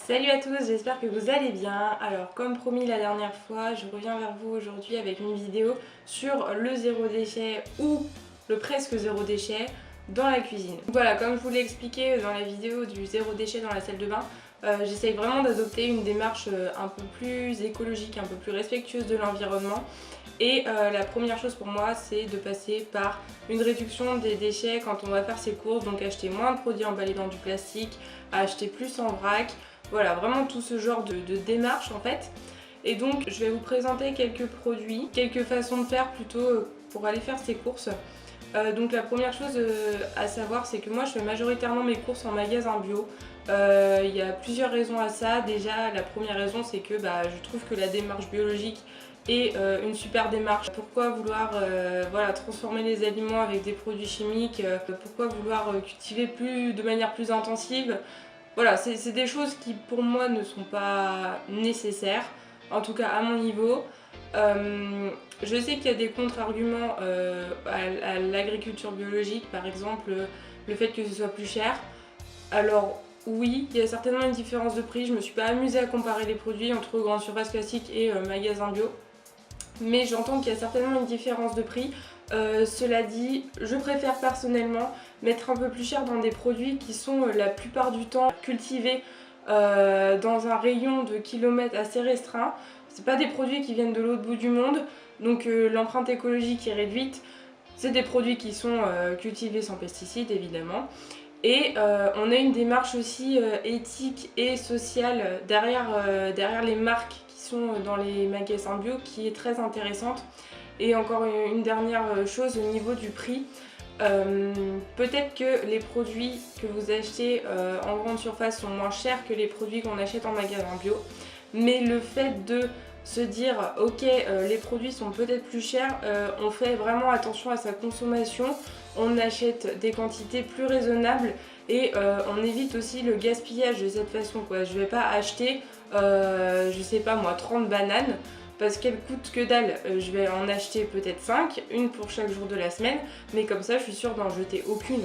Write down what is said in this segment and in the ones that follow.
Salut à tous, j'espère que vous allez bien. Alors comme promis la dernière fois, je reviens vers vous aujourd'hui avec une vidéo sur le zéro déchet ou le presque zéro déchet dans la cuisine. Voilà, comme je vous l'ai expliqué dans la vidéo du zéro déchet dans la salle de bain, j'essaye vraiment d'adopter une démarche un peu plus écologique, un peu plus respectueuse de l'environnement. Et la première chose pour moi, c'est de passer par une réduction des déchets quand on va faire ses courses, donc acheter moins de produits emballés dans du plastique, acheter plus en vrac. Voilà, vraiment tout ce genre de démarche en fait. Et donc je vais vous présenter quelques produits, quelques façons de faire plutôt pour aller faire ses courses. Donc la première chose à savoir, c'est que moi je fais majoritairement mes courses en magasin bio. Il y a plusieurs raisons à ça. Déjà la première raison, c'est que je trouve que la démarche biologique est une super démarche. Pourquoi vouloir transformer les aliments avec des produits chimiques, pourquoi vouloir cultiver de manière plus intensive. Voilà, c'est des choses qui pour moi ne sont pas nécessaires, en tout cas à mon niveau. Je sais qu'il y a des contre-arguments à l'agriculture biologique, par exemple le fait que ce soit plus cher. Alors oui, il y a certainement une différence de prix, je me suis pas amusée à comparer les produits entre grande surface classique et magasin bio. Mais j'entends qu'il y a certainement une différence de prix. Cela dit, je préfère personnellement mettre un peu plus cher dans des produits qui sont la plupart du temps cultivés dans un rayon de kilomètres assez restreint. C'est pas des produits qui viennent de l'autre bout du monde, donc l'empreinte écologique est réduite. C'est des produits qui sont cultivés sans pesticides évidemment. Et on a une démarche aussi éthique et sociale derrière les marques qui sont dans les magasins bio qui est très intéressante. Et encore une dernière chose au niveau du prix, peut-être que les produits que vous achetez en grande surface sont moins chers que les produits qu'on achète en magasin bio, mais le fait de se dire ok, les produits sont peut-être plus chers, on fait vraiment attention à sa consommation, on achète des quantités plus raisonnables et on évite aussi le gaspillage de cette façon quoi. Je vais pas acheter je sais pas moi 30 bananes parce qu'elles coûtent que dalle. Je vais en acheter peut-être 5, une pour chaque jour de la semaine, mais comme ça je suis sûre d'en jeter aucune.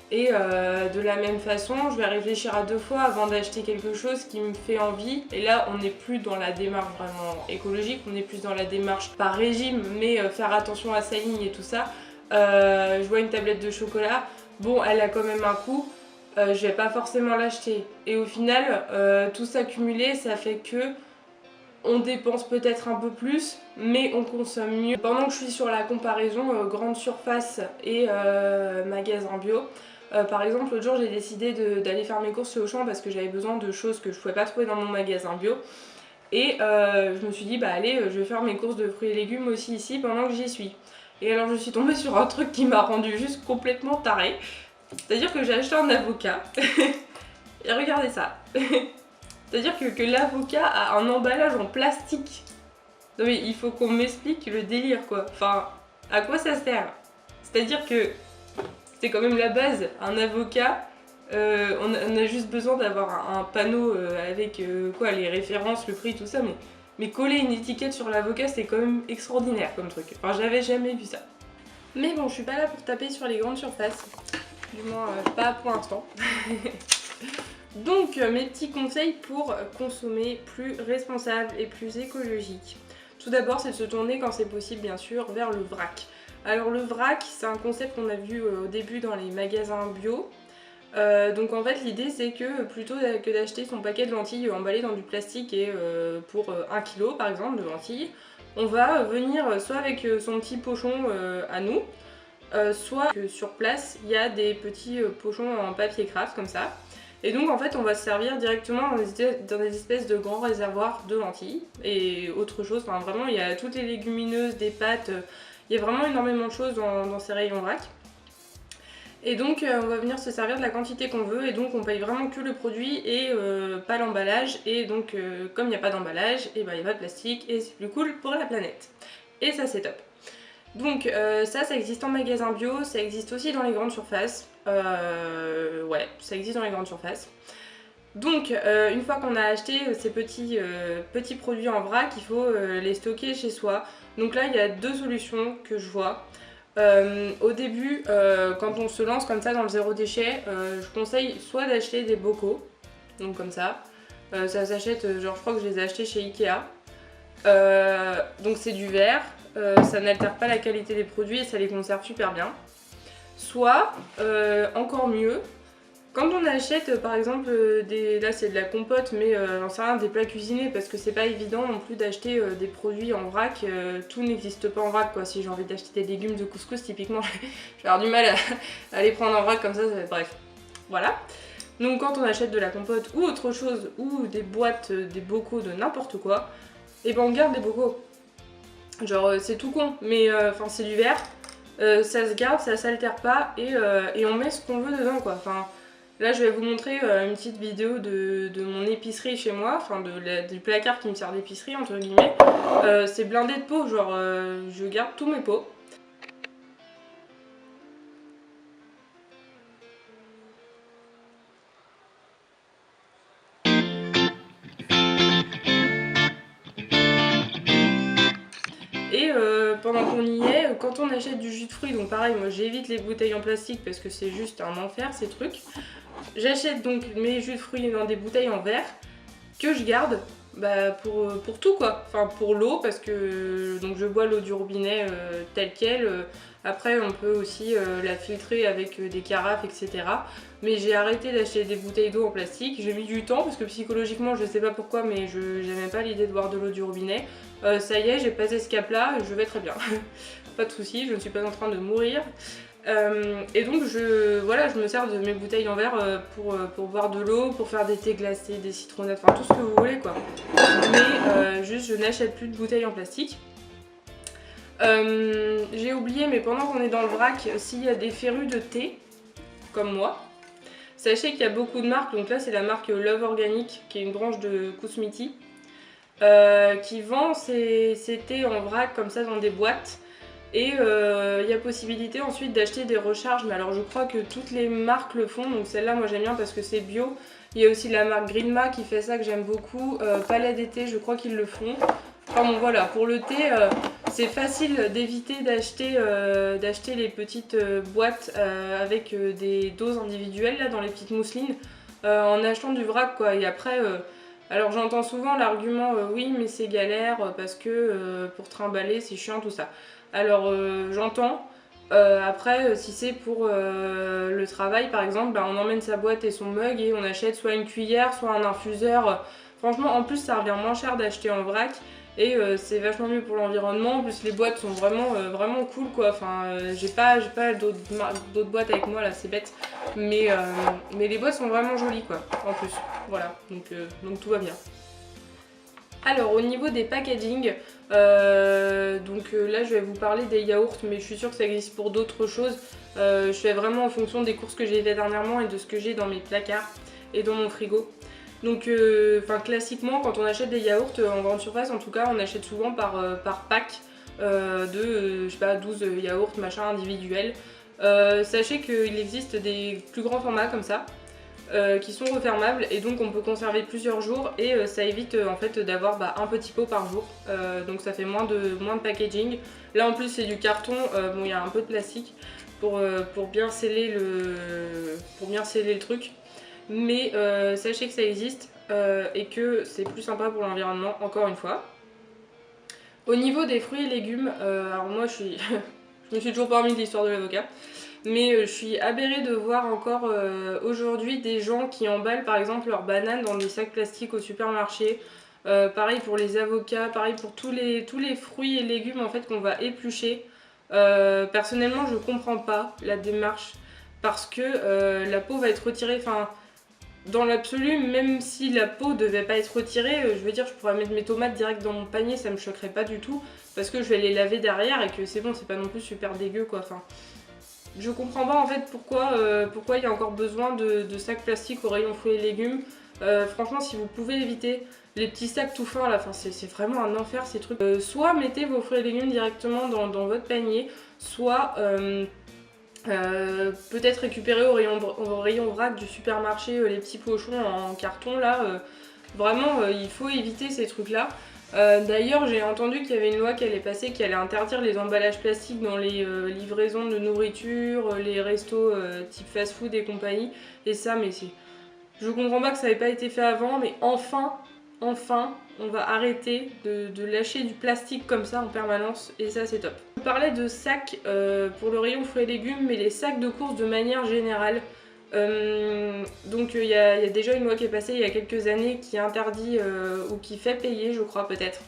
Et de la même façon, je vais réfléchir à deux fois avant d'acheter quelque chose qui me fait envie. Et là, on n'est plus dans la démarche vraiment écologique, on est plus dans la démarche par régime, mais faire attention à sa ligne et tout ça. Je vois une tablette de chocolat, bon, elle a quand même un coût, je vais pas forcément l'acheter. Et au final, tout ça cumulé, ça fait que on dépense peut-être un peu plus, mais on consomme mieux. Pendant que je suis sur la comparaison grande surface et magasin bio, par exemple l'autre jour j'ai décidé d'aller faire mes courses chez Auchan parce que j'avais besoin de choses que je pouvais pas trouver dans mon magasin bio. Et je me suis dit allez, je vais faire mes courses de fruits et légumes aussi ici pendant que j'y suis. Et alors je suis tombée sur un truc qui m'a rendu juste complètement tarée. C'est-à-dire que j'ai acheté un avocat et regardez ça. C'est-à-dire que l'avocat a un emballage en plastique. Non mais il faut qu'on m'explique le délire quoi. Enfin, à quoi ça sert? C'est-à-dire que c'est quand même la base. Un avocat, on a juste besoin d'avoir un panneau avec les références, le prix, tout ça. Mais coller une étiquette sur l'avocat, c'est quand même extraordinaire comme truc. Enfin, j'avais jamais vu ça. Mais bon, je suis pas là pour taper sur les grandes surfaces. Du moins, pas pour l'instant. Donc mes petits conseils pour consommer plus responsable et plus écologique. Tout d'abord, c'est de se tourner quand c'est possible bien sûr vers le vrac. Alors le vrac, c'est un concept qu'on a vu au début dans les magasins bio. Donc en fait l'idée c'est que plutôt que d'acheter son paquet de lentilles emballé dans du plastique et pour 1 kg par exemple de lentilles, on va venir soit avec son petit pochon à nous, soit que sur place il y a des petits pochons en papier craft comme ça. Et donc en fait on va se servir directement dans des espèces de grands réservoirs de lentilles et autre chose, enfin vraiment il y a toutes les légumineuses, des pâtes, il y a vraiment énormément de choses dans ces rayons vrac. Et donc on va venir se servir de la quantité qu'on veut et donc on paye vraiment que le produit et pas l'emballage. Et donc comme il n'y a pas d'emballage, et il n'y a pas de plastique et c'est plus cool pour la planète. Et ça c'est top. Donc ça existe en magasin bio, ça existe aussi dans les grandes surfaces. Ouais, ça existe dans les grandes surfaces. Donc une fois qu'on a acheté ces petits produits en vrac, il faut les stocker chez soi. Donc là il y a deux solutions que je vois. Au début, quand on se lance comme ça dans le zéro déchet, je conseille soit d'acheter des bocaux, donc comme ça. Ça s'achète, genre je crois que je les ai achetés chez Ikea. Donc c'est du verre, ça n'altère pas la qualité des produits et ça les conserve super bien. Soit, encore mieux, quand on achète par exemple là c'est de la compote mais j'en sais rien, des plats cuisinés parce que c'est pas évident non plus d'acheter des produits en vrac, tout n'existe pas en vrac quoi. Si j'ai envie d'acheter des légumes de couscous typiquement je vais avoir du mal à les prendre en vrac comme ça, bref, voilà. Donc quand on achète de la compote ou autre chose ou des boîtes, des bocaux de n'importe quoi, et ben on garde des bocaux. Genre c'est tout con mais enfin c'est du verre, ça se garde, ça s'altère pas et on met ce qu'on veut dedans quoi. Enfin, là je vais vous montrer une petite vidéo de mon épicerie chez moi, enfin du placard qui me sert d'épicerie entre guillemets. C'est blindé de pots, genre je garde tous mes pots. Et pendant qu'on y est, quand on achète du jus de fruits, donc pareil, moi j'évite les bouteilles en plastique parce que c'est juste un enfer ces trucs. J'achète donc mes jus de fruits dans des bouteilles en verre que je garde pour tout quoi. Enfin pour l'eau parce que donc je bois l'eau du robinet telle quelle. Après on peut aussi la filtrer avec des carafes etc. Mais j'ai arrêté d'acheter des bouteilles d'eau en plastique. J'ai mis du temps parce que psychologiquement je sais pas pourquoi mais je n'aimais pas l'idée de boire de l'eau du robinet. Ça y est, j'ai passé ce cap là, je vais très bien. Pas de soucis, je ne suis pas en train de mourir. Et donc voilà, je me sers de mes bouteilles en verre pour boire de l'eau, pour faire des thés glacés, des citronnettes, enfin tout ce que vous voulez quoi. Mais juste je n'achète plus de bouteilles en plastique. J'ai oublié, mais pendant qu'on est dans le vrac, s'il y a des férus de thé, comme moi, sachez qu'il y a beaucoup de marques, donc là c'est la marque Love Organic, qui est une branche de Kousmiti, qui vend ses thés en vrac comme ça dans des boîtes. Et il y a possibilité ensuite d'acheter des recharges, mais alors je crois que toutes les marques le font, donc celle-là moi j'aime bien parce que c'est bio. Il y a aussi la marque Greenma qui fait ça que j'aime beaucoup, Palais d'été je crois qu'ils le font. Enfin bon voilà, pour le thé c'est facile d'éviter d'acheter les petites boîtes avec des doses individuelles là dans les petites mousselines en achetant du vrac quoi. Et après alors j'entends souvent l'argument oui mais c'est galère parce que pour trimballer c'est chiant tout ça. Alors j'entends, après si c'est pour le travail par exemple, on emmène sa boîte et son mug et on achète soit une cuillère, soit un infuseur. Franchement en plus ça revient moins cher d'acheter en vrac et c'est vachement mieux pour l'environnement. En plus les boîtes sont vraiment cool quoi. Enfin j'ai pas d'autres boîtes avec moi là, c'est bête. Mais les boîtes sont vraiment jolies quoi en plus. Voilà, donc tout va bien. Alors au niveau des packaging, là je vais vous parler des yaourts mais je suis sûre que ça existe pour d'autres choses. Je fais vraiment en fonction des courses que j'ai fait dernièrement et de ce que j'ai dans mes placards et dans mon frigo. Donc classiquement quand on achète des yaourts en grande surface en tout cas on achète souvent par pack de je sais pas 12 yaourts machin individuels. Sachez qu'il existe des plus grands formats comme ça. Qui sont refermables et donc on peut conserver plusieurs jours et ça évite en fait d'avoir un petit pot par jour, donc ça fait moins de packaging. Là en plus c'est du carton, bon il y a un peu de plastique pour bien sceller le truc, mais sachez que ça existe et que c'est plus sympa pour l'environnement encore une fois. Au niveau des fruits et légumes, alors moi je me suis toujours pas remis de l'histoire de l'avocat. Mais je suis aberrée de voir encore aujourd'hui des gens qui emballent par exemple leurs bananes dans des sacs plastiques au supermarché. Pareil pour les avocats, pareil pour tous les fruits et légumes en fait qu'on va éplucher. Personnellement je comprends pas la démarche parce que la peau va être retirée. Enfin, dans l'absolu, même si la peau devait pas être retirée, je veux dire je pourrais mettre mes tomates direct dans mon panier, ça me choquerait pas du tout. Parce que je vais les laver derrière et que c'est bon, c'est pas non plus super dégueu quoi. Enfin, je comprends pas en fait pourquoi il y a encore besoin de sacs plastiques au rayon fruits et légumes. Franchement si vous pouvez éviter les petits sacs tout fins là, c'est vraiment un enfer ces trucs. Soit mettez vos fruits et légumes directement dans votre panier, soit peut-être récupérer au rayon vrac du supermarché les petits pochons en carton là. Vraiment il faut éviter ces trucs là. D'ailleurs j'ai entendu qu'il y avait une loi qui allait passer qui allait interdire les emballages plastiques dans les livraisons de nourriture, les restos type fast food et compagnie. Et ça mais Je comprends pas que ça n'avait pas été fait avant, mais enfin, on va arrêter de lâcher du plastique comme ça en permanence, et ça c'est top. Je parlais de sacs pour le rayon fruits et légumes, mais les sacs de course de manière générale. Donc il y a déjà une loi qui est passée il y a quelques années qui interdit, ou qui fait payer je crois peut-être,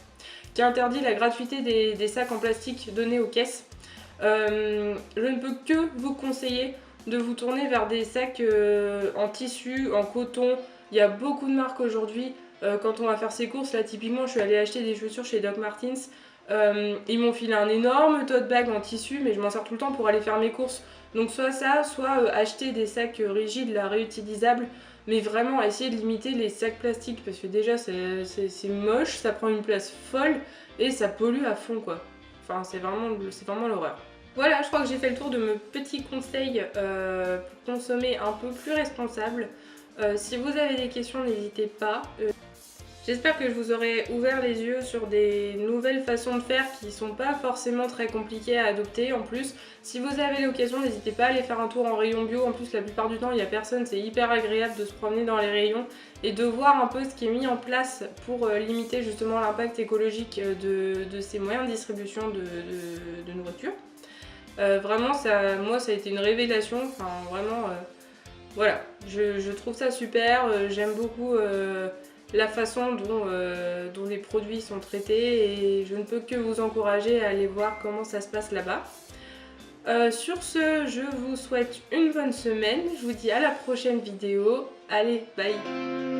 qui interdit la gratuité des sacs en plastique donnés aux caisses. Je ne peux que vous conseiller de vous tourner vers des sacs en tissu, en coton. Il y a beaucoup de marques aujourd'hui. Quand on va faire ses courses, là typiquement je suis allée acheter des chaussures chez Doc Martens. Ils m'ont filé un énorme tote bag en tissu, mais je m'en sers tout le temps pour aller faire mes courses. Donc soit ça, soit acheter des sacs rigides, là, réutilisables. Mais vraiment essayer de limiter les sacs plastiques, parce que déjà c'est moche, ça prend une place folle et ça pollue à fond quoi. Enfin c'est vraiment l'horreur. Voilà, je crois que j'ai fait le tour de mes petits conseils pour consommer un peu plus responsable. Si vous avez des questions, n'hésitez pas. J'espère que je vous aurai ouvert les yeux sur des nouvelles façons de faire qui ne sont pas forcément très compliquées à adopter. En plus, si vous avez l'occasion, n'hésitez pas à aller faire un tour en rayon bio. En plus, la plupart du temps, il n'y a personne. C'est hyper agréable de se promener dans les rayons et de voir un peu ce qui est mis en place pour limiter justement l'impact écologique de ces moyens de distribution de nourriture. Vraiment, moi, ça a été une révélation. Enfin, vraiment, voilà. Je trouve ça super. J'aime beaucoup la façon dont les produits sont traités et je ne peux que vous encourager à aller voir comment ça se passe là-bas. Sur ce, je vous souhaite une bonne semaine. Je vous dis à la prochaine vidéo. Allez, bye!